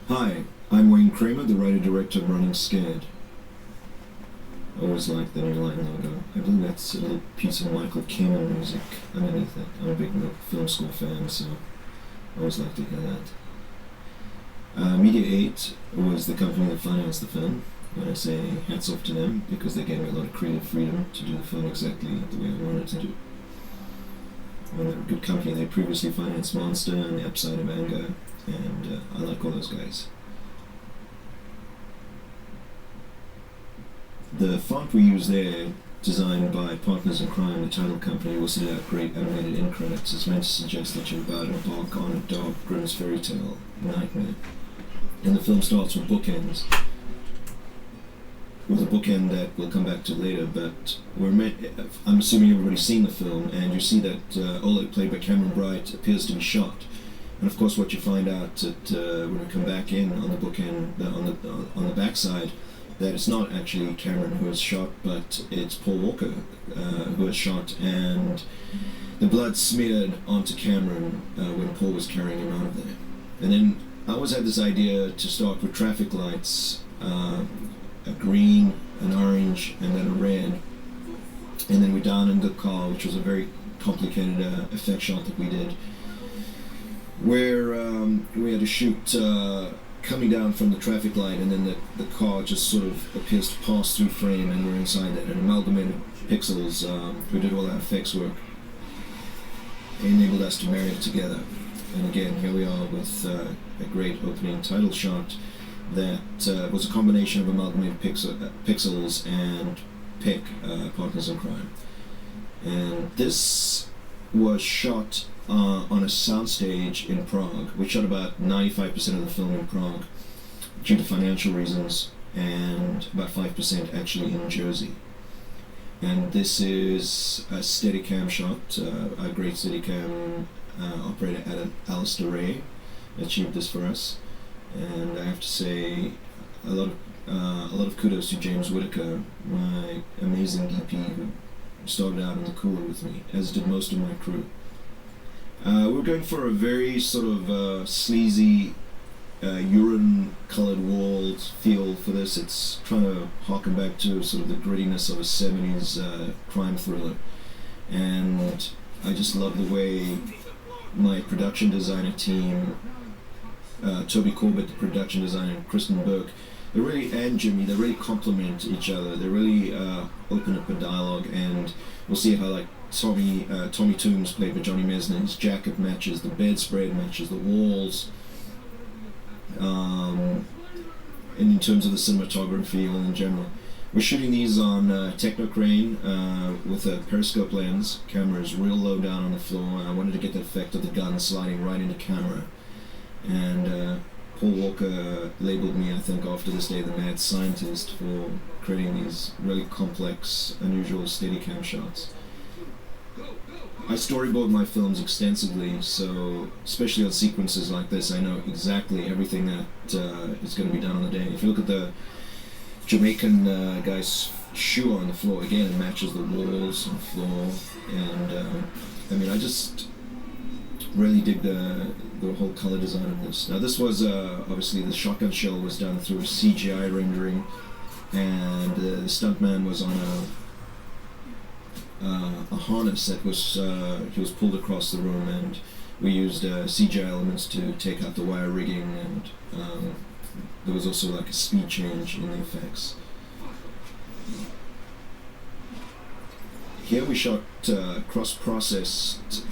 Hi, I'm Wayne Kramer, the writer-director of Running Scared. I always like the new line logo. I believe that's a little piece of Michael Kamen music underneath it. I'm a big film score fan, so I always like to hear that. Media 8 was the company that financed the film. When I say hats off to them, because they gave me a lot of creative freedom to do the film exactly the way I wanted to do. And they're a good company. They previously financed Monster and The Upside of Anger, and I like all those guys. The font we use there, designed by Partners in Crime, the title company, also did have great animated end credits. It's meant to suggest that you're about to embark on a dark Grimm's fairy tale nightmare. And the film starts with bookends. With a bookend that we'll come back to later, but I'm assuming everybody's seen the film, and you see that Oleg, played by Cameron Bright, appears to be shot. And of course, what you find out when we come back in on the bookend, on the backside, that it's not actually Cameron who is shot, but it's Paul Walker who is shot, and the blood smeared onto Cameron when Paul was carrying him out of there. And then I always had this idea to start with traffic lights, a green, an orange, and then a red, and then we down in the car, which was a very complicated effect shot that we did, where we had to shoot coming down from the traffic light, and then the car just sort of appears to pass through frame, and we're inside that. And Amalgamated Pixels, who did all that effects work, enabled us to marry it together. And again, here we are with a great opening title shot that was a combination of Amalgamated Pixels and PIC, Partners in Crime. And this was shot on a soundstage in Prague. We shot about 95% of the film in Prague due to financial reasons, and about 5% actually in Jersey. And this is a Steadicam shot. A great Steadicam operator, Alistair Ray, achieved this for us. And I have to say a lot of kudos to James Whitaker, my amazing DP, who started out in the cooler with me, as did most of my crew. We're going for a very sort of sleazy, urine-colored walls feel for this. It's trying to harken back to sort of the grittiness of a 70s crime thriller. And I just love the way my production designer team, Toby Corbett, the production designer, and Kristen Burke, and Jimmy, they really complement each other. They really open up a dialogue, and we'll see how, like, Tommy Toombs, played by Johnny Mesner, his jacket matches, the bedspread matches, the walls, and in terms of the cinematography all in general. We're shooting these on Technocrane with a periscope lens. Camera is real low down on the floor, and I wanted to get the effect of the gun sliding right into camera. And Paul Walker labeled me, I think, after this day, the mad scientist for creating these really complex, unusual Steadicam shots. I storyboard my films extensively, so especially on sequences like this, I know exactly everything that is going to be done on the day. If you look at the Jamaican guy's shoe on the floor, again, it matches the walls and floor, and I mean, I just really dig the whole color design of this. Now, this was obviously the shotgun shell was done through CGI rendering, and the stuntman was on a harness that was he was pulled across the room, and we used CGI elements to take out the wire rigging, and there was also like a speed change in the effects. Here we shot cross-processed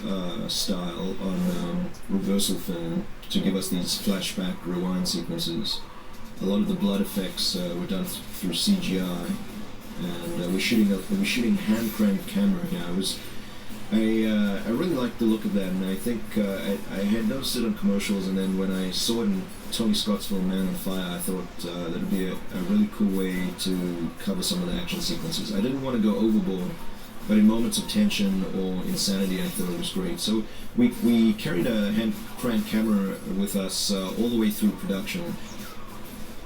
style on reversal film to give us these flashback rewind sequences. A lot of the blood effects were done through CGI, and we're shooting hand-cranked camera here. I really liked the look of that, and I think I had noticed it on commercials, and then when I saw it in Tony Scott's film Man on Fire, I thought that would be a really cool way to cover some of the action sequences. I didn't want to go overboard, but in moments of tension or insanity, I thought it was great. So we carried a hand-cranked camera with us all the way through production,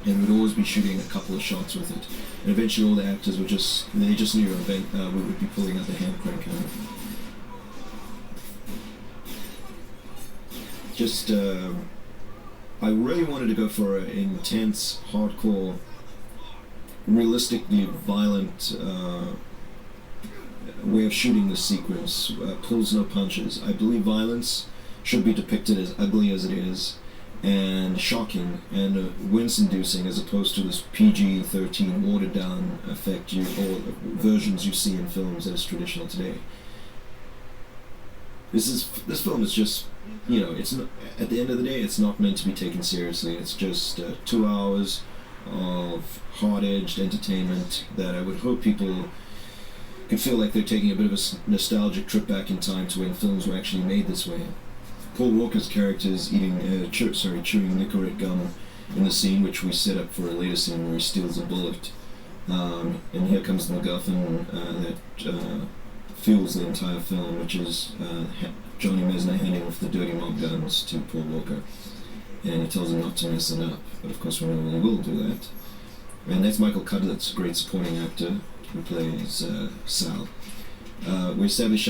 and we'd always be shooting a couple of shots with it. And eventually all the actors they just knew we would be pulling out the hand-crank camera. Just I really wanted to go for an intense, hardcore, realistically violent way of shooting this sequence. Pulls no punches. I believe violence should be depicted as ugly as it is, and shocking and wince-inducing, as opposed to this PG-13 watered-down effect or versions you see in films that is traditional today. This film is just, it's not, at the end of the day, it's not meant to be taken seriously. It's just 2 hours of hard-edged entertainment that I would hope people could feel like they're taking a bit of a nostalgic trip back in time to when films were actually made this way. Paul Walker's character is chewing Nicorette gum in the scene, which we set up for a later scene where he steals a bullet. And here comes the MacGuffin that fuels the entire film, which is Johnny Mesner handing off the dirty mob guns to Paul Walker. And he tells him not to mess it up, but of course we know he will do that. And that's Michael Cudlitz, a great supporting actor, who plays Sal. We establish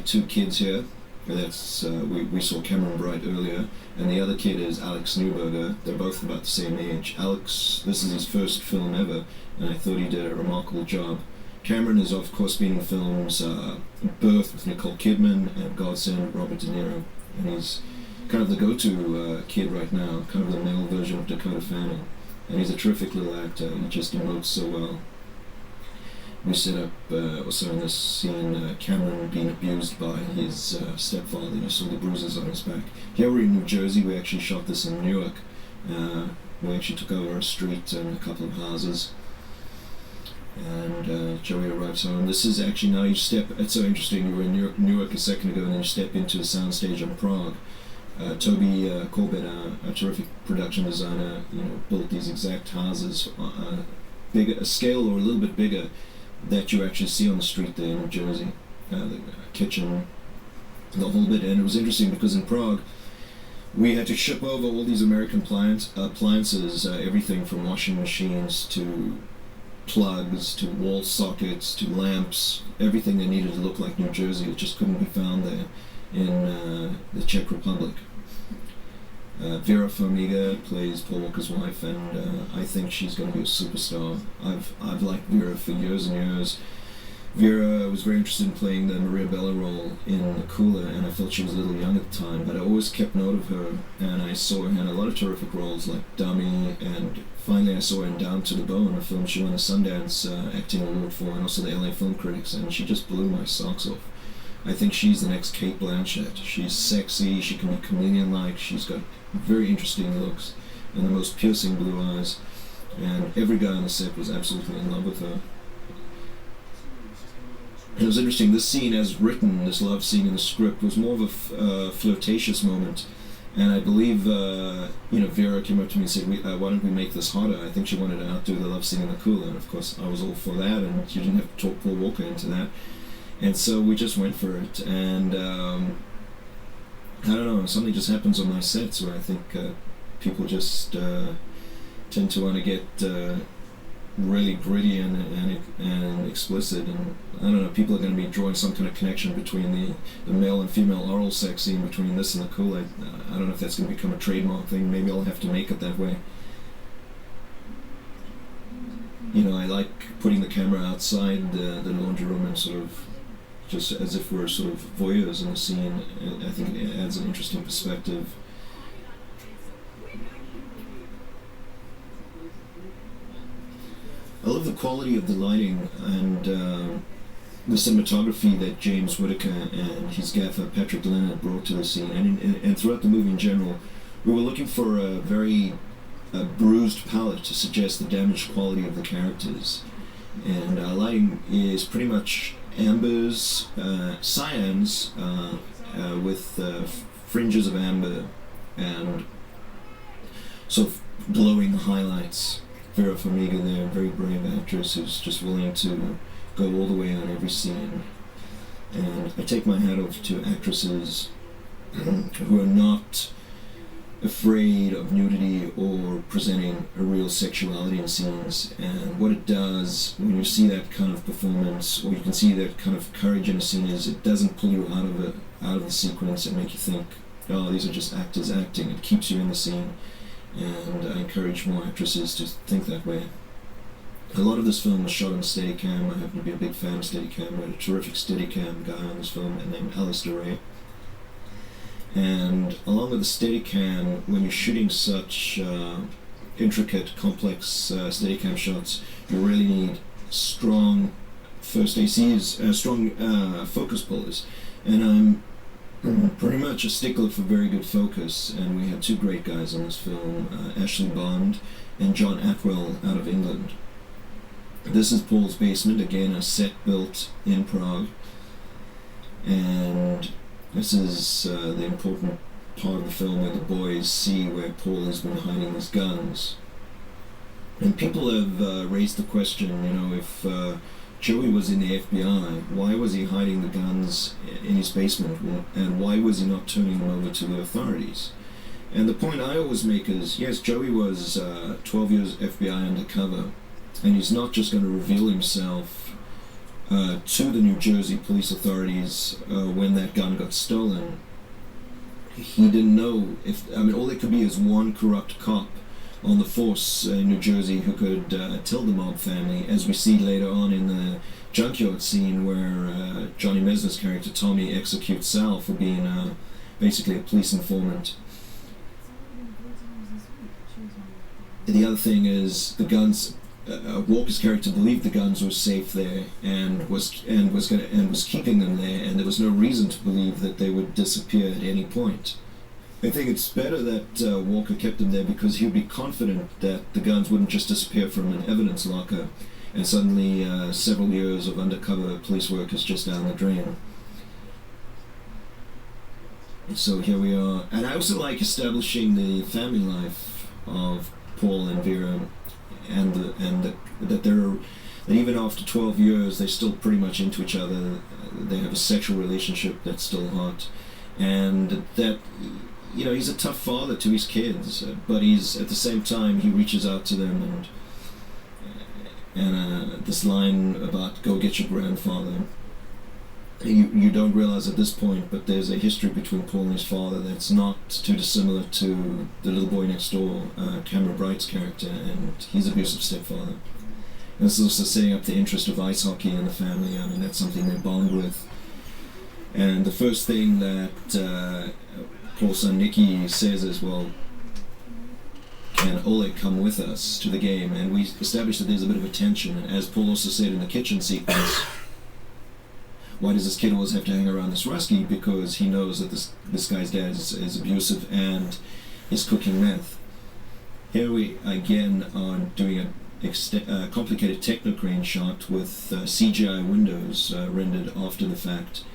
two kids here. That's we saw Cameron Bright earlier, and the other kid is Alex Neuberger. They're both about the same age. Alex, this is his first film ever, and I thought he did a remarkable job. Cameron has of course been in films Birth with Nicole Kidman and Godsend, Robert De Niro, and he's kind of the go-to kid right now, kind of the male version of Dakota Fanning, and he's a terrific little actor. He just emotes so well. We set up also in this scene Cameron being abused by his stepfather. You saw the bruises on his back. Here we're in New Jersey. We actually shot this in Newark. We actually took over a street and a couple of houses. And Joey arrives home. This is actually now you step. It's so interesting. You were in Newark a second ago, and then you step into a soundstage in Prague. Toby Corbett, a terrific production designer, built these exact houses, bigger, a scale or a little bit bigger, that you actually see on the street there in New Jersey. The kitchen, the whole bit. And it was interesting because in Prague, we had to ship over all these American appliances, everything from washing machines to plugs to wall sockets to lamps, everything they needed to look like New Jersey. It just couldn't be found there in the Czech Republic. Vera Farmiga plays Paul Walker's wife, and I think she's going to be a superstar. I've liked Vera for years and years. Vera was very interested in playing the Maria Bella role in The Cooler, and I felt she was a little young at the time, but I always kept note of her, and I saw her in a lot of terrific roles like Dummy, and finally I saw her in Down to the Bone, a film she won a Sundance acting award for, and also the LA Film Critics, and she just blew my socks off. I think she's the next Cate Blanchett. She's sexy, she can be chameleon-like, she's got very interesting looks and the most piercing blue eyes, and every guy on the set was absolutely in love with her. And it was interesting, this scene as written, this love scene in the script, was more of a flirtatious moment, and I believe Vera came up to me and said, why don't we make this hotter? I think she wanted to outdo the love scene in The Cooler, and of course I was all for that, and you didn't have to talk Paul Walker into that. And so we just went for it, and I don't know, something just happens on my sets where I think people just tend to want to get really gritty and explicit, and I don't know, people are going to be drawing some kind of connection between the male and female oral sex scene between this and The Cool. I don't know if that's going to become a trademark thing. Maybe I'll have to make it that way. I like putting the camera outside the laundry room and sort of just as if we're sort of voyeurs in the scene. I think it adds an interesting perspective. I love the quality of the lighting and the cinematography that James Whittaker and his gaffer Patrick Leonard brought to the scene, and throughout the movie in general. We were looking for a very bruised palette to suggest the damaged quality of the characters, and lighting is pretty much ambers, cyans with fringes of amber and sort of glowing highlights. Vera Farmiga there, a very brave actress who's just willing to go all the way on every scene. And I take my hat off to actresses who are not afraid of nudity or presenting a real sexuality in scenes, and what it does when you see that kind of performance, or you can see that kind of courage in a scene, is it doesn't pull you out of the sequence and make you think, oh, these are just actors acting. It keeps you in the scene, and I encourage more actresses to think that way. A lot of this film was shot on Steadicam. I happen to be a big fan of Steadicam. We had a terrific Steadicam guy on this film named Alistair Ray. And along with the Steadicam, when you're shooting such intricate, complex Steadicam shots, you really need strong first ACs, strong focus pullers. And I'm pretty much a stickler for very good focus, and we had two great guys on this film, Ashley Bond and John Atwell out of England. This is Paul's basement, again a set built in Prague, and this is the important part of the film where the boys see where Paul has been hiding his guns. And people have raised the question, if Joey was in the FBI, why was he hiding the guns in his basement, and why was he not turning them over to the authorities? And the point I always make is, yes, Joey was 12 years FBI undercover, and he's not just going to reveal himself to the New Jersey police authorities when that gun got stolen. He didn't know all there could be is one corrupt cop on the force in New Jersey who could tell the mob family, as we see later on in the junkyard scene where Johnny Mesner's character Tommy executes Sal for being basically a police informant. The other thing is the guns. Walker's character believed the guns were safe there and was keeping them there, and there was no reason to believe that they would disappear at any point. I think it's better that Walker kept them there because he would be confident that the guns wouldn't just disappear from an evidence locker and suddenly several years of undercover police work is just down the drain. So here we are, and I also like establishing the family life of Paul and Vera. That even after 12 years they're still pretty much into each other. They have a sexual relationship that's still hot, and that he's a tough father to his kids, but he's at the same time he reaches out to them, and this line about "go get your grandfather." You don't realize at this point, but there's a history between Paul and his father that's not too dissimilar to the little boy next door, Cameron Bright's character, and he's abusive stepfather. And this is also setting up the interest of ice hockey in the family. That's something they bond with. And the first thing that Paul's son Nicky says is, well, can Oleg come with us to the game? And we establish that there's a bit of a tension. As Paul also said in the kitchen sequence, why does this kid always have to hang around this Rusky? Because he knows that this guy's dad is abusive and is cooking meth. Here we again are doing a complicated technocrane shot with CGI windows rendered after the fact,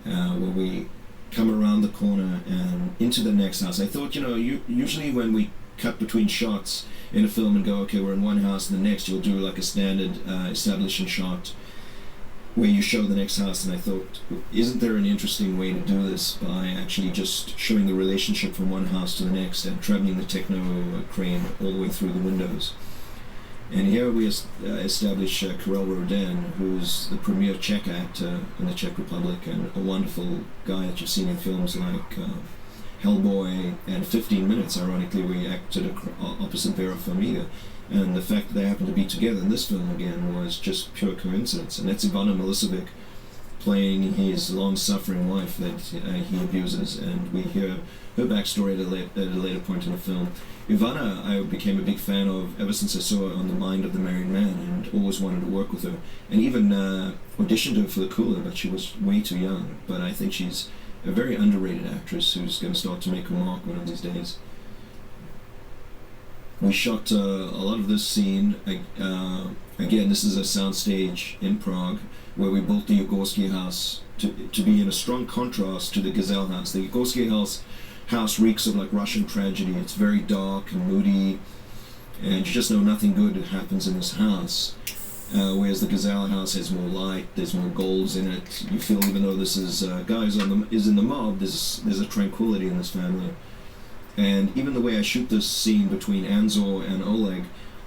where we come around the corner and into the next house. I thought, usually when we cut between shots in a film and go, okay, we're in one house and the next, you'll do like a standard establishing shot where you show the next house, and I thought, isn't there an interesting way to do this by actually just showing the relationship from one house to the next and traveling the techno crane all the way through the windows? And here we establish Karel Rodin, who's the premier Czech actor in the Czech Republic and a wonderful guy that you've seen in films like Hellboy and 15 Minutes, ironically, where he acted opposite Vera Farmiga. And the fact that they happened to be together in this film again was just pure coincidence. And that's Ivana Milicevic playing his long-suffering wife that he abuses, and we hear her backstory at a later point in the film. Ivana I became a big fan of ever since I saw her on The Mind of the Married Man, and always wanted to work with her, and even auditioned her for The Cooler, but she was way too young. But I think she's a very underrated actress who's going to start to make her mark one of these days. We shot a lot of this scene. Again, this is a soundstage in Prague where we built the Ugorsky house to be in a strong contrast to the Gazelle house. The Ugorsky house reeks of like Russian tragedy. It's very dark and moody, and you just know nothing good happens in this house. Whereas the Gazelle house has more light, there's more goals in it. You feel, even though this is guys is in the mob, there's a tranquility in this family. And even the way I shoot this scene between Anzor and Oleg,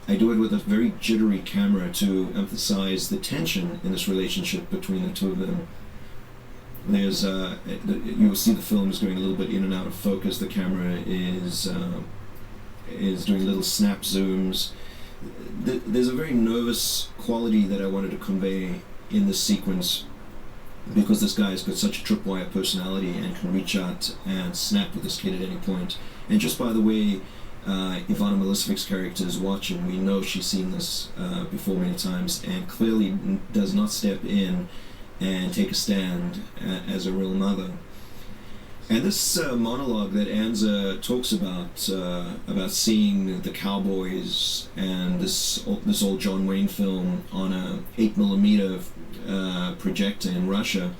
I do it with a very jittery camera to emphasize the tension in this relationship between the two of them. There's you will see the film is going a little bit in and out of focus. The camera is is doing little snap zooms. There's a very nervous quality that I wanted to convey in this sequence, because this guy has got such a tripwire personality and can reach out and snap with this kid at any point. And just by the way Ivana Milisevic's character is watching, we know she's seen this before many times, and clearly does not step in and take a stand as a real mother. And this monologue that Anza talks about seeing the Cowboys and this old John Wayne film on a 8mm projector in Russia,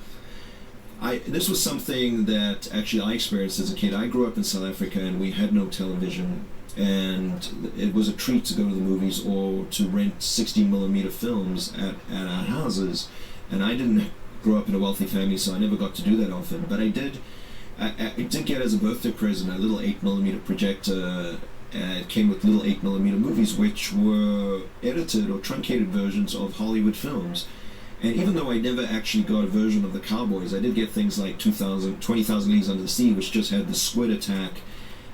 this was something that actually I experienced as a kid. I grew up in South Africa and we had no television, and it was a treat to go to the movies or to rent 16mm films at our houses. And I didn't grow up in a wealthy family, so I never got to do that often, but I did get as a birthday present a little 8mm projector. It came with little 8mm movies, which were edited or truncated versions of Hollywood films. And even though I never actually got a version of the Cowboys, I did get things like 20,000 Leagues Under the Sea, which just had the squid attack.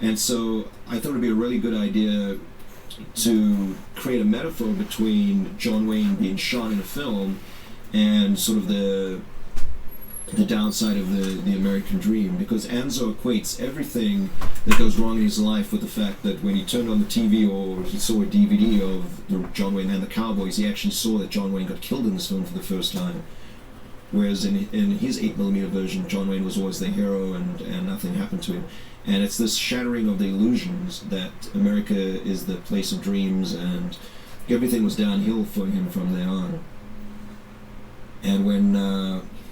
And so I thought it would be a really good idea to create a metaphor between John Wayne being shot in a film and sort of the downside of the American dream, because Anzo equates everything that goes wrong in his life with the fact that when he turned on the TV or he saw a DVD of John Wayne and the Cowboys, he actually saw that John Wayne got killed in this film for the first time. Whereas in his 8mm version, John Wayne was always the hero and nothing happened to him. And it's this shattering of the illusions that America is the place of dreams and everything was downhill for him from there on. And when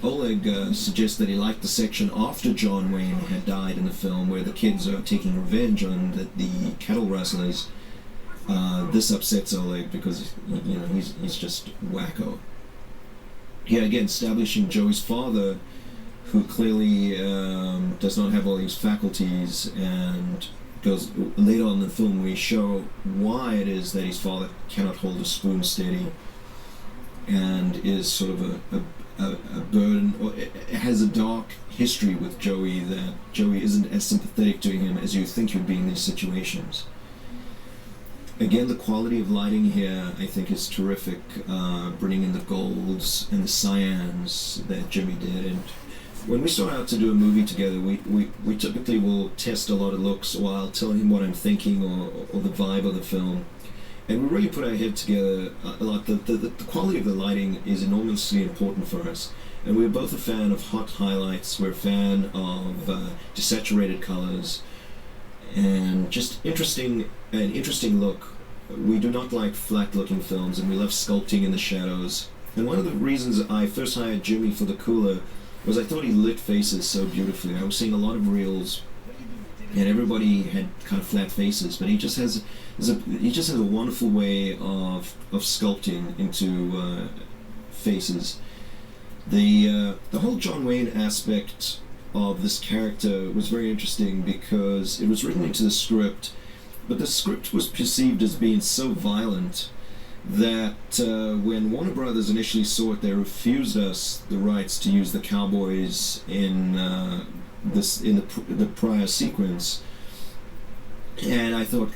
Oleg suggests that he liked the section after John Wayne had died in the film, where the kids are taking revenge on the cattle rustlers, this upsets Oleg because he's just wacko. Here again, establishing Joey's father, who clearly does not have all these faculties, and goes later on in the film we show why it is that his father cannot hold a spoon steady and is sort of a burden, or it has a dark history with Joey, that Joey isn't as sympathetic to him as you think you'd be in these situations. Again, the quality of lighting here I think is terrific, bringing in the golds and the cyans that Jimmy did. And when we start out to do a movie together, we typically will test a lot of looks, or I'll tell him what I'm thinking or the vibe of the film. And we really put our head together a lot. The quality of the lighting is enormously important for us. And we're both a fan of hot highlights. We're a fan of desaturated colors and just interesting look. We do not like flat-looking films, and we love sculpting in the shadows. And one of the reasons I first hired Jimmy for the cooler was I thought he lit faces so beautifully. I was seeing a lot of reels, and everybody had kind of flat faces, but he just has a wonderful way of sculpting into faces. The whole John Wayne aspect of this character was very interesting because it was written into the script, but the script was perceived as being so violent that when Warner Brothers initially saw it, they refused us the rights to use the Cowboys in the prior sequence. And I thought,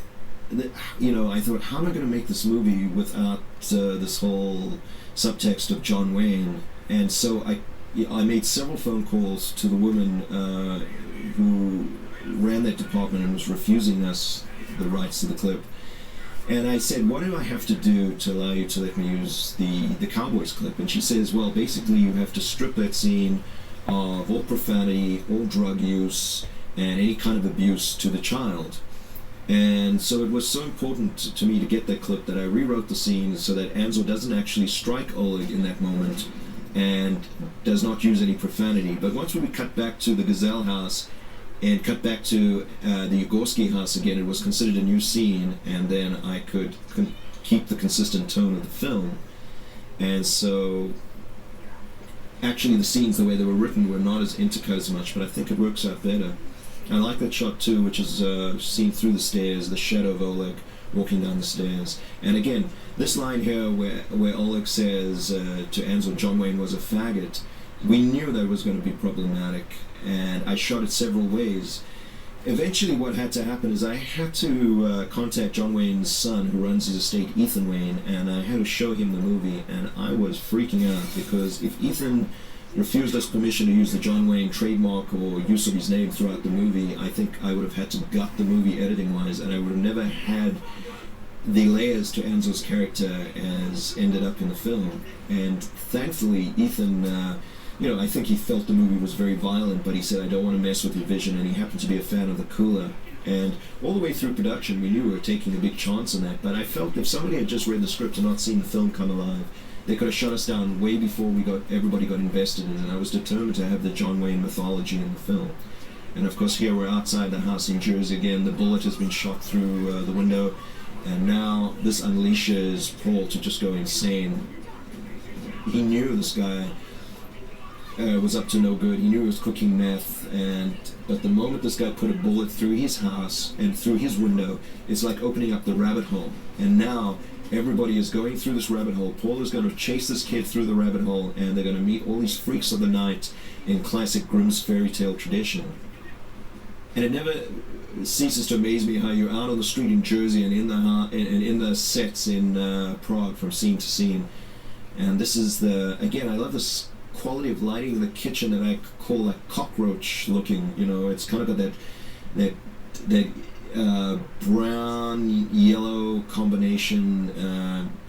how am I going to make this movie without this whole subtext of John Wayne? And so I made several phone calls to the woman who ran that department and was refusing us the rights to the clip. And I said, what do I have to do to allow you to let me use the Cowboys clip? And she says, well, basically you have to strip that scene of all profanity, all drug use, and any kind of abuse to the child. And so it was so important to me to get that clip that I rewrote the scene so that Anzo doesn't actually strike Oleg in that moment and does not use any profanity. But once we cut back to the Gazelle house and cut back to the Yagorsky house again, it was considered a new scene, and then I could keep the consistent tone of the film. And so actually the scenes, the way they were written, were not as intercut as much, but I think it works out better. I like that shot too, which is seen through the stairs, the shadow of Oleg walking down the stairs. And again, this line here where Oleg says to Anzo, John Wayne was a faggot, we knew that was going to be problematic, and I shot it several ways. eventually what had to happen is I had to contact John Wayne's son, who runs his estate, Ethan Wayne, and I had to show him the movie, and I was freaking out, because if Ethan refused us permission to use the John Wayne trademark or use of his name throughout the movie, I think I would have had to gut the movie editing-wise, and I would have never had the layers to Anzo's character as ended up in the film. And thankfully, Ethan, I think he felt the movie was very violent, but he said, I don't want to mess with your vision, and he happened to be a fan of the cooler. And all the way through production, we knew we were taking a big chance on that, but I felt if somebody had just read the script and not seen the film come alive, they could have shut us down way before everybody got invested in it, and I was determined to have the John Wayne mythology in the film. And of course, here we're outside the house in Jersey again. The bullet has been shot through the window, and now this unleashes Paul to just go insane. He knew this guy was up to no good. He knew he was cooking meth, but the moment this guy put a bullet through his house and through his window, it's like opening up the rabbit hole. And now everybody is going through this rabbit hole. Paul is going to chase this kid through the rabbit hole, and they're going to meet all these freaks of the night in classic Grimm's fairy tale tradition. And it never ceases to amaze me how you're out on the street in Jersey and in the sets in Prague from scene to scene. And this is again, I love this quality of lighting in the kitchen that I call like cockroach looking. It's kind of got that brown yellow combination,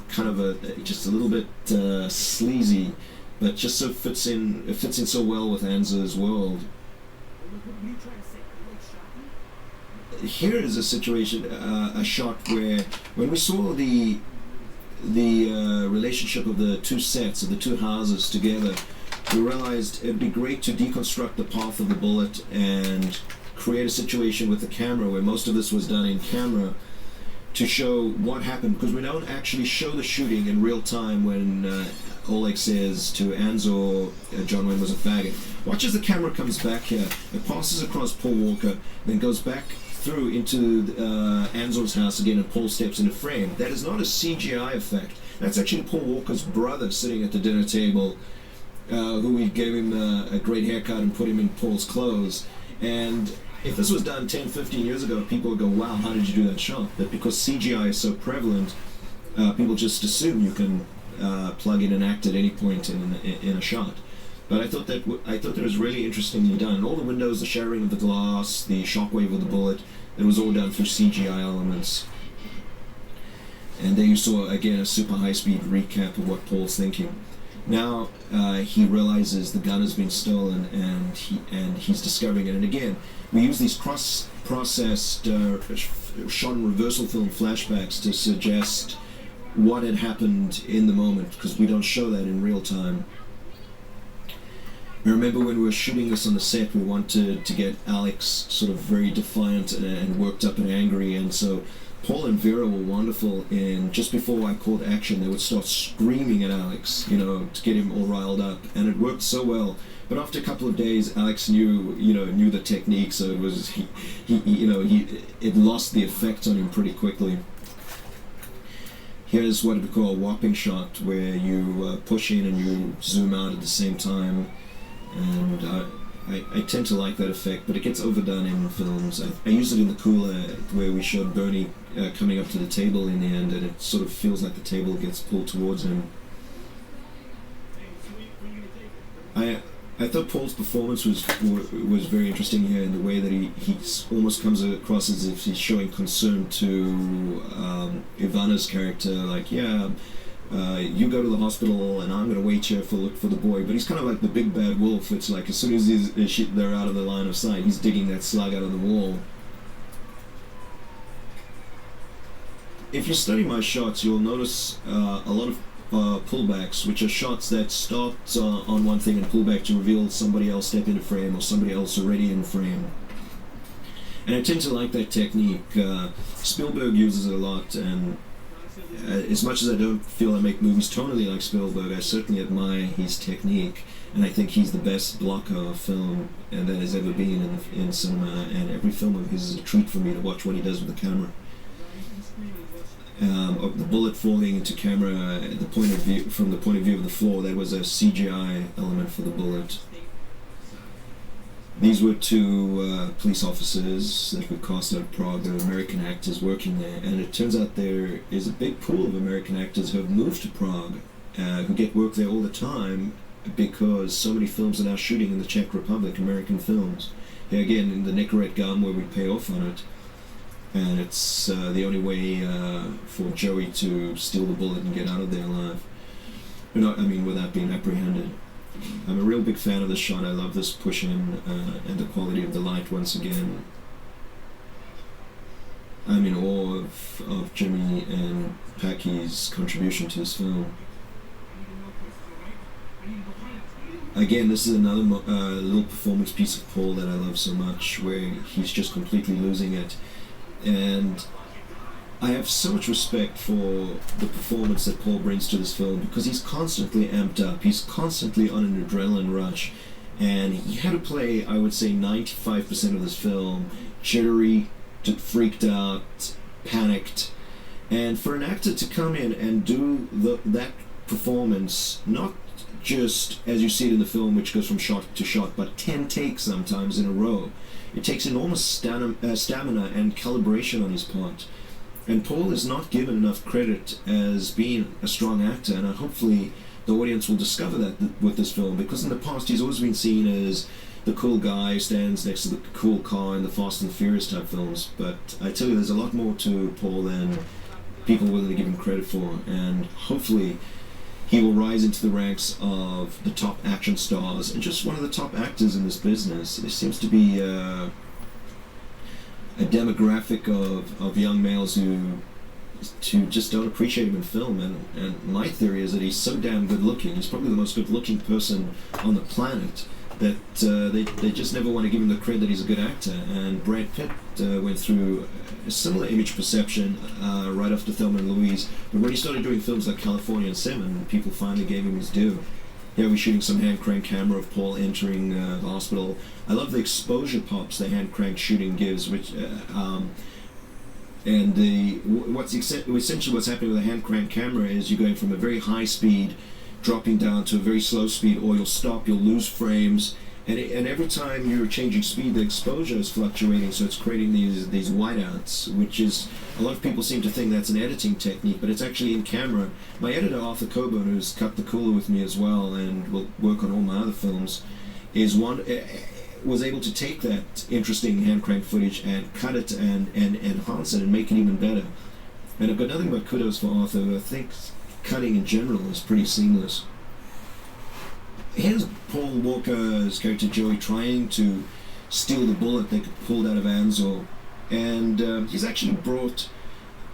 kind of just a little bit sleazy, but just so it fits in so well with Anzo's world. Here is a situation, a shot where when we saw the relationship of the two sets, of the two houses together, we realized it'd be great to deconstruct the path of the bullet and create a situation with the camera where most of this was done in camera to show what happened, because we don't actually show the shooting in real time when Oleg says to Anzo, John Wayne was a faggot. Watch as the camera comes back here, it passes across Paul Walker, then goes back through into Anzo's house again, and Paul steps into frame. That is not a CGI effect. That's actually Paul Walker's brother sitting at the dinner table, who we gave him a great haircut and put him in Paul's clothes. And if this was done 10, 15 years ago, people would go, wow, how did you do that shot? But because CGI is so prevalent, people just assume you can plug in an act at any point in a shot. But I thought that was really interestingly done. All the windows, the shattering of the glass, the shockwave of the bullet, it was all done through CGI elements. And there you saw, again, a super high-speed recap of what Paul's thinking. Now he realizes the gun has been stolen, and he's discovering it. And again, we use these cross-processed shot in reversal film flashbacks to suggest what had happened in the moment, because we don't show that in real time. I remember when we were shooting this on the set, we wanted to get Alex sort of very defiant and worked up and angry, and so Paul and Vera were wonderful in, just before I called action, they would start screaming at Alex, to get him all riled up, and it worked so well. But after a couple of days, Alex knew the technique, so it was, it lost the effect on him pretty quickly. Here's what we call a whopping shot, where you push in and you zoom out at the same time. And I tend to like that effect, but it gets overdone in films. I use it in The Cooler, where we showed Bernie coming up to the table in the end, and it sort of feels like the table gets pulled towards him. I thought Paul's performance was very interesting here, in the way that he almost comes across as if he's showing concern to Ivana's character, like, you go to the hospital and I'm going to wait here for the boy. But he's kind of like the big bad wolf. It's like as soon as they're out of the line of sight, he's digging that slug out of the wall. If you study my shots, you'll notice a lot of pullbacks, which are shots that start on one thing and pull back to reveal somebody else step into frame or somebody else already in frame. And I tend to like that technique. Spielberg uses it a lot, and as much as I don't feel I make movies tonally like Spielberg, I certainly admire his technique, and I think he's the best blocker of film that has ever been in cinema, and every film of his is a treat for me to watch what he does with the camera. The bullet falling into camera from the point of view of the floor, that was a CGI element for the bullet. These were two police officers that were cast out of Prague. They were American actors working there, and it turns out there is a big pool of American actors who have moved to Prague, who get work there all the time because so many films are now shooting in the Czech Republic, American films. Here again, in the Nicorette Gum, where we pay off on it, and it's the only way for Joey to steal the bullet and get out of there alive. Without being apprehended. I'm a real big fan of this shot. I love this push-in and the quality of the light once again. I'm in awe of Jimmy and Packy's contribution to this film. Again, this is another little performance piece of Paul that I love so much, where he's just completely losing it. And I have so much respect for the performance that Paul brings to this film, because he's constantly amped up, he's constantly on an adrenaline rush, and he had to play, I would say, 95% of this film jittery, freaked out, panicked, and for an actor to come in and do that performance, not just as you see it in the film, which goes from shot to shot, but 10 takes sometimes in a row, it takes enormous stamina and calibration on his part. And Paul is not given enough credit as being a strong actor, and hopefully the audience will discover that with this film, because in the past he's always been seen as the cool guy who stands next to the cool car in the Fast and Furious type films. But I tell you, there's a lot more to Paul than people are willing to give him credit for, and hopefully he will rise into the ranks of the top action stars and just one of the top actors in this business. There seems to be a demographic of young males who just don't appreciate him in film, and my theory is that he's so damn good looking, he's probably the most good looking person on the planet, that they just never want to give him the credit that he's a good actor. And Brad Pitt went through a similar image perception right after Thelma and Louise, but when he started doing films like California and 7, people finally gave him his due. Here we're shooting some hand crank camera of Paul entering the hospital. I love the exposure pops the hand crank shooting gives, which essentially what's happening with a hand crank camera is you're going from a very high speed, dropping down to a very slow speed, or you'll stop, you'll lose frames, and every time you're changing speed, the exposure is fluctuating, so it's creating these whiteouts, which is, a lot of people seem to think that's an editing technique, but it's actually in camera. My editor, Arthur Coburn, who's cut the cooler with me as well and will work on all my other films, was able to take that interesting hand crank footage and cut it and enhance it and make it even better. And I've got nothing but kudos for Arthur. I think cutting in general is pretty seamless. Here's Paul Walker's character Joey trying to steal the bullet they pulled out of Anzor, and he's actually brought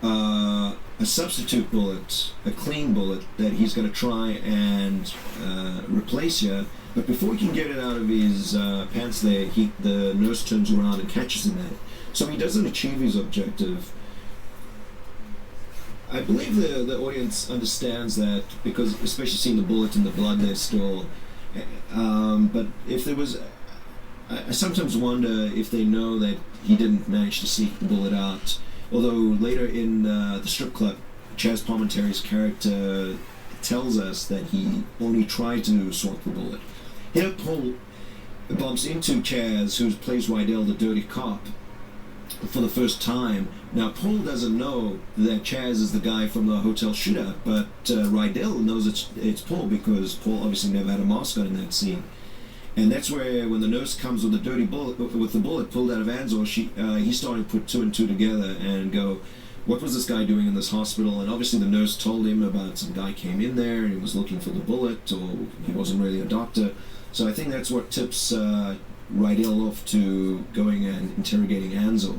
a substitute bullet, a clean bullet, that he's going to try and replace here. But before he can get it out of his pants there, the nurse turns around and catches him at it. So he doesn't achieve his objective. I believe the audience understands that, because especially seeing the bullet and the blood there still. But if there was, I sometimes wonder if they know that he didn't manage to sneak the bullet out. Although later in the strip club, Chaz Palminteri's character tells us that he only tried to swap the bullet. Here Paul bumps into Chaz, who plays Rydell, the dirty cop, for the first time. Now Paul doesn't know that Chaz is the guy from the hotel shootout, but Rydell knows it's Paul, because Paul obviously never had a mask on in that scene. And that's where, when the nurse comes with the dirty bullet, with the bullet pulled out of Anzor, he's starting to put two and two together and go, what was this guy doing in this hospital? And obviously the nurse told him about some guy came in there and he was looking for the bullet, or he wasn't really a doctor. So I think that's what tips Rydell off to going and interrogating Anzor.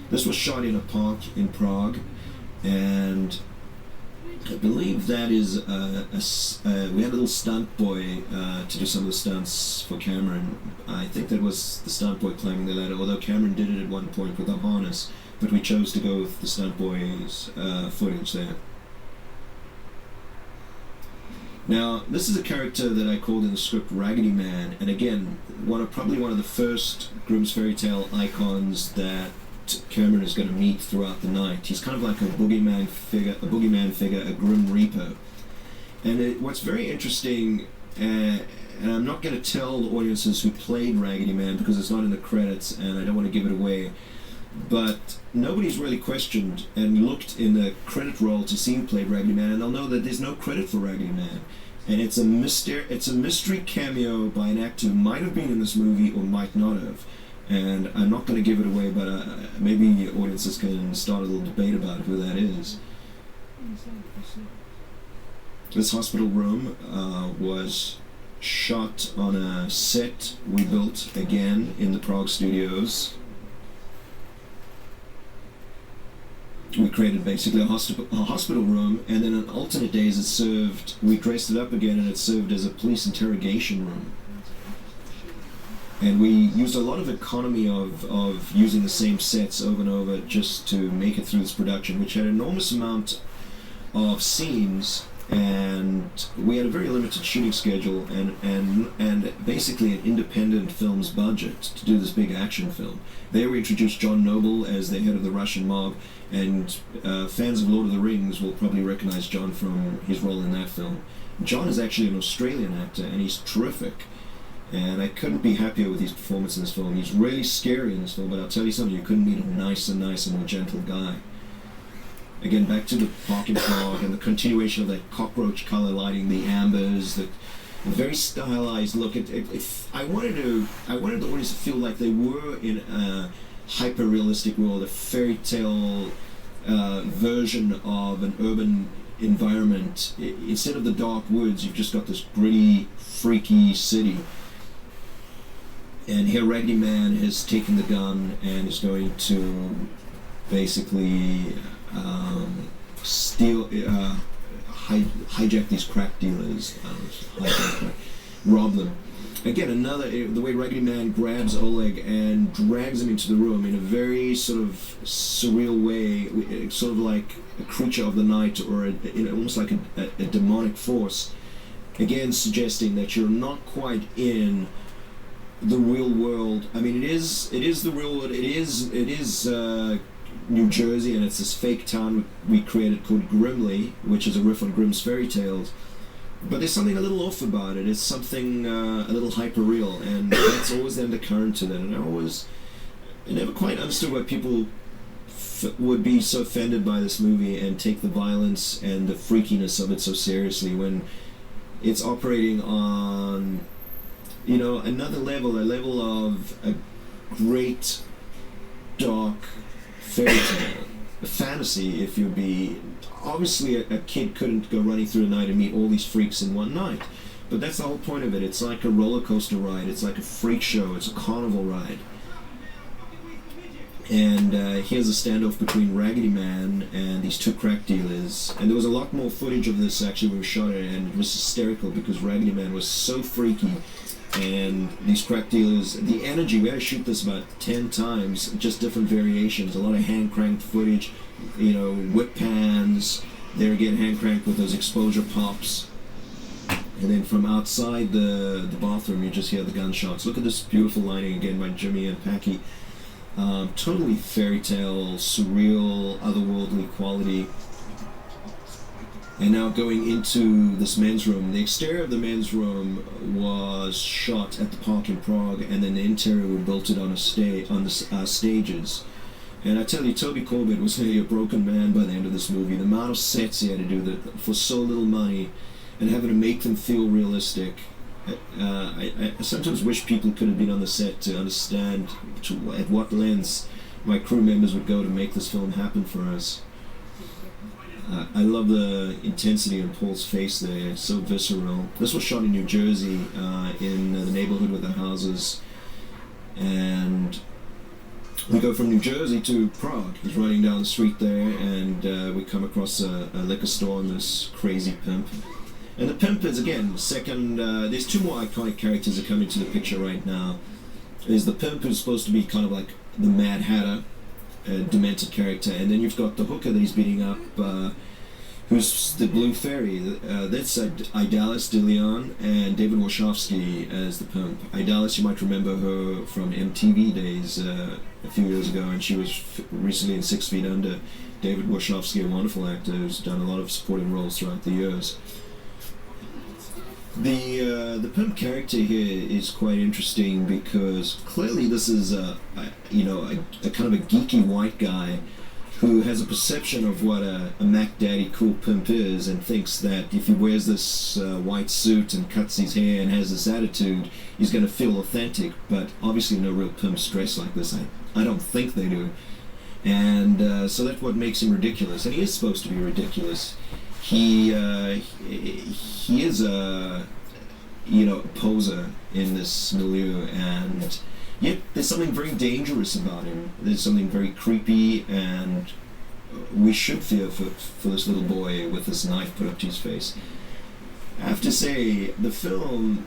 This was shot in a park in Prague, and I believe that is we had a little stunt boy to do some of the stunts for Cameron. I think that was the stunt boy climbing the ladder, although Cameron did it at one point with a harness, but we chose to go with the stunt boy's footage there. Now, this is a character that I called in the script Raggedy Man, and again, probably one of the first Grimm's Fairy Tale icons that Cameron is going to meet throughout the night. He's kind of like a boogeyman figure, a Grim Reaper. And what's very interesting and I'm not going to tell the audiences who played Raggedy Man because it's not in the credits, and I don't want to give it away. But nobody's really questioned and looked in the credit roll to see who played Raggedy Man, and they'll know that there's no credit for Raggedy Man. And it's a mystery cameo by an actor who might have been in this movie or might not have. And I'm not going to give it away, but maybe audiences can start a little debate about who that is. This hospital room was shot on a set we built again in the Prague studios. We created basically a hospital room, and then on alternate days we dressed it up again, and it served as a police interrogation room. And we used a lot of economy of using the same sets over and over just to make it through this production, which had an enormous amount of scenes, and we had a very limited shooting schedule and basically an independent film's budget to do this big action film. There we introduced John Noble as the head of the Russian mob, and fans of Lord of the Rings will probably recognize John from his role in that film. John is actually an Australian actor, and he's terrific. And I couldn't be happier with his performance in this film. He's really scary in this film, but I'll tell you something, you couldn't meet a nice and more gentle guy. Again, back to the park in Prague and the continuation of that cockroach color lighting, the ambers, the very stylized look. I wanted the audience to feel like they were in a hyper-realistic world, a fairy tale version of an urban environment. Instead of the dark woods, you've just got this gritty, freaky city. And here Raggedy Man has taken the gun and is going to basically hijack these crack dealers, rob them. Again, the way Raggedy Man grabs Oleg and drags him into the room in a very sort of surreal way, sort of like a creature of the night or almost like a demonic force. Again, suggesting that you're not quite in the real world. I mean, it is the real world. It is New Jersey, and it's this fake town we created called Grimley, which is a riff on Grimm's fairy tales. But there's something a little off about it. It's something a little hyper real, and that's always the undercurrent to that. And I never quite understood why people would be so offended by this movie and take the violence and the freakiness of it so seriously when it's operating on, another level, a level of a great dark fairy tale, a fantasy. If you'd be obviously a kid couldn't go running through the night and meet all these freaks in one night, but that's the whole point of it. It's like a roller coaster ride. It's like a freak show. It's a carnival ride. And here's a standoff between Raggedy Man and these two crack dealers. And there was a lot more footage of this actually when we shot it, and it was hysterical because Raggedy Man was so freaky. And these crack dealers, the energy, we had to shoot this about 10 times, just different variations, a lot of hand-cranked footage, whip pans, there again hand-cranked with those exposure pops. And then from outside the bathroom, you just hear the gunshots. Look at this beautiful lighting again by Jimmy and Packy. Totally fairy tale, surreal, otherworldly quality. And now going into this men's room. The exterior of the men's room was shot at the park in Prague, and then the interior we built it on the stages. And I tell you, Toby Corbett was nearly a broken man by the end of this movie. The amount of sets he had to do that for so little money, and having to make them feel realistic. I sometimes wish people could have been on the set to understand at what lengths my crew members would go to make this film happen for us. I love the intensity in Paul's face there, so visceral. This was shot in New Jersey, in the neighborhood with the houses. And we go from New Jersey to Prague. He's running down the street there, and we come across a liquor store and this crazy pimp. And the pimp is, again, there's two more iconic characters that come into the picture right now. There's the pimp, who's supposed to be kind of like the Mad Hatter, a demented character, and then you've got the hooker that he's beating up, who's the Blue Fairy. That's Idalis de Leon and David Warshawski as the pimp. Idalis, you might remember her from MTV days a few years ago, and she was recently in 6 Feet Under. David Warshawski, a wonderful actor who's done a lot of supporting roles throughout the years. The pimp character here is quite interesting because clearly this is a kind of a geeky white guy who has a perception of what a Mac Daddy cool pimp is and thinks that if he wears this white suit and cuts his hair and has this attitude, he's going to feel authentic. But obviously, no real pimps dress like this. I don't think they do, and so that's what makes him ridiculous. And he is supposed to be ridiculous. He is a poser in this milieu, and yet there's something very dangerous about him. There's something very creepy, and we should fear for this little boy with this knife put up to his face. I have to say, the film,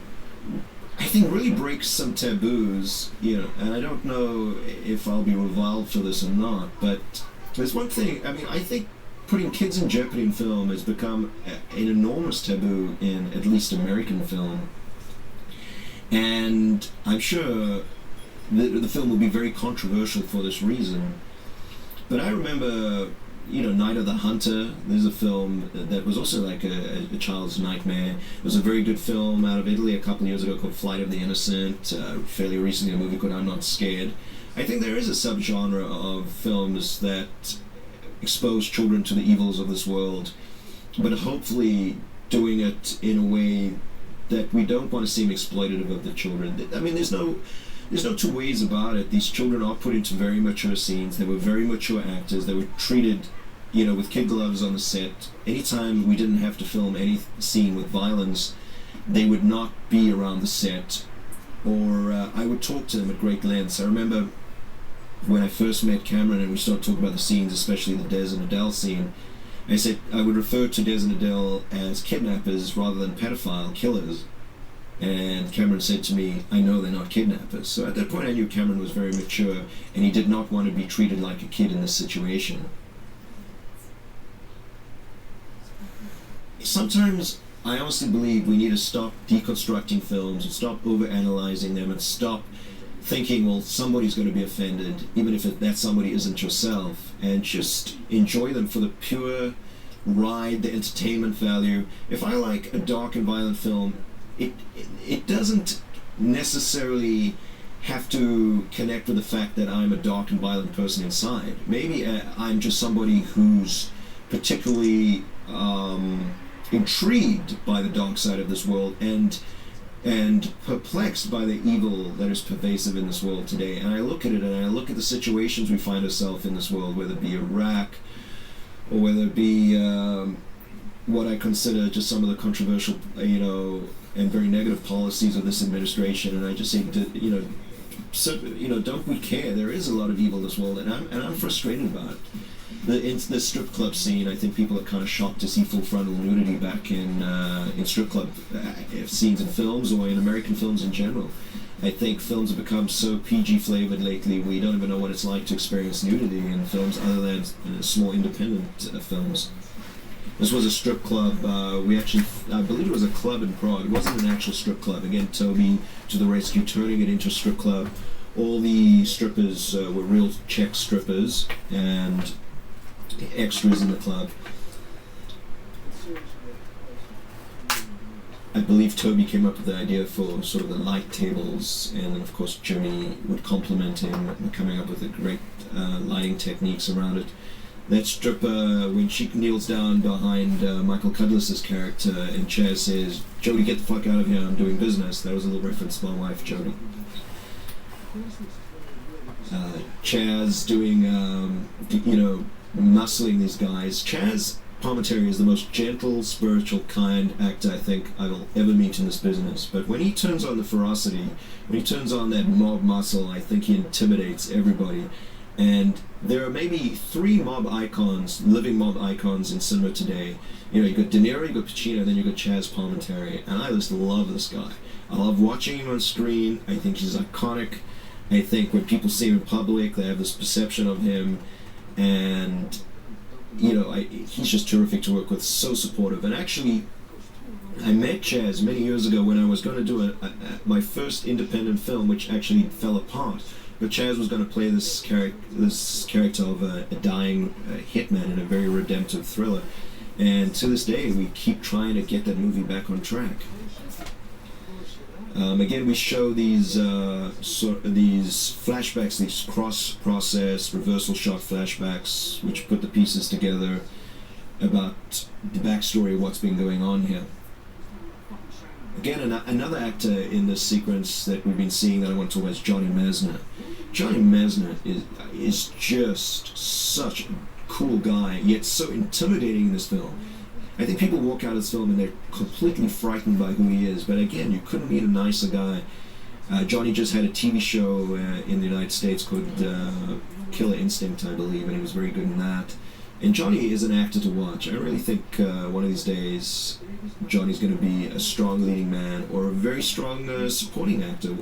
I think, really breaks some taboos, and I don't know if I'll be reviled for this or not, but there's one thing, I think putting kids in jeopardy in film has become an enormous taboo in at least American film. And I'm sure the film will be very controversial for this reason. But I remember, Night of the Hunter. There's a film that was also like a child's nightmare. It was a very good film out of Italy a couple of years ago called Flight of the Innocent. Fairly recently, a movie called I'm Not Scared. I think there is a subgenre of films that expose children to the evils of this world, but hopefully doing it in a way that we don't want to seem exploitative of the children. There's no two ways about it. These children are put into very mature scenes. They were very mature actors. They were treated, with kid gloves on the set. Anytime we didn't have to film any scene with violence, they would not be around the set, or I would talk to them at great lengths. I remember when I first met Cameron and we started talking about the scenes, especially the Des and Adele scene, I said I would refer to Des and Adele as kidnappers rather than pedophile killers. And Cameron said to me, I know they're not kidnappers. So at that point I knew Cameron was very mature and he did not want to be treated like a kid in this situation. Sometimes I honestly believe we need to stop deconstructing films and stop overanalyzing them and stop thinking, well, somebody's going to be offended, even if that somebody isn't yourself, and just enjoy them for the pure ride, the entertainment value. If I like a dark and violent film, it doesn't necessarily have to connect with the fact that I'm a dark and violent person inside. Maybe I'm just somebody who's particularly intrigued by the dark side of this world and perplexed by the evil that is pervasive in this world today. And I look at it and I look at the situations we find ourselves in this world, whether it be Iraq or whether it be what I consider just some of the controversial, and very negative policies of this administration. And I just say, don't we care? There is a lot of evil in this world, and I'm frustrated about it. The strip club scene, I think people are kind of shocked to see full frontal nudity back in strip club scenes in films or in American films in general. I think films have become so PG flavored lately, we don't even know what it's like to experience nudity in films other than small independent films. This was a strip club. I believe it was a club in Prague. It wasn't an actual strip club. Again, Toby to the rescue, turning it into a strip club. All the strippers were real Czech strippers and extras in the club. I believe Toby came up with the idea for sort of the light tables, and then of course Jimmy would compliment him, coming up with the great lighting techniques around it. That stripper, when she kneels down behind Michael Cudliss's character, and Chaz says, "Jody, get the fuck out of here, I'm doing business." That was a little reference to my wife, Jody. Chaz doing, muscling these guys. Chaz Palminteri is the most gentle, spiritual, kind actor I think I will ever meet in this business. But when he turns on the ferocity, when he turns on that mob muscle, I think he intimidates everybody. And there are maybe 3 mob icons, living mob icons in cinema today. You got De Niro, you got Pacino, then you got Chaz Palminteri, and I just love this guy. I love watching him on screen. I think he's iconic. I think when people see him in public, they have this perception of him, and he's just terrific to work with, so supportive. And actually, I met Chaz many years ago when I was going to do my first independent film, which actually fell apart. But Chaz was going to play this character of a dying hitman in a very redemptive thriller. And to this day, we keep trying to get that movie back on track. Again, we show these these flashbacks, these cross-process reversal shot flashbacks, which put the pieces together about the backstory of what's been going on here. Again, another actor in this sequence that we've been seeing that I want to talk about is Johnny Mesner. Johnny Mesner is just such a cool guy, yet so intimidating in this film. I think people walk out of this film and they're completely frightened by who he is, but again, you couldn't meet a nicer guy. Johnny just had a TV show in the United States called Killer Instinct, I believe, and he was very good in that. And Johnny is an actor to watch. I really think one of these days Johnny's going to be a strong leading man or a very strong supporting actor,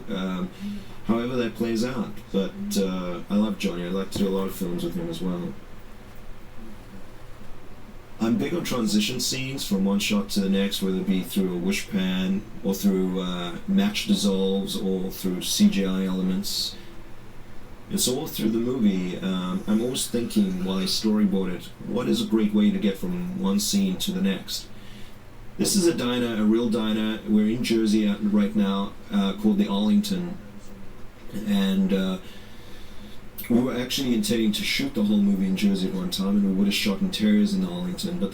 however that plays out. But I love Johnny. I'd like to do a lot of films with him as well. I'm big on transition scenes from one shot to the next, whether it be through a wish pan or through match dissolves or through CGI elements. It's all through the movie. I'm always thinking while I storyboard it, what is a great way to get from one scene to the next? This is a diner, a real diner. We're in Jersey right now, called the Arlington, and we were actually intending to shoot the whole movie in Jersey at one time, and we would have shot interiors in Arlington, but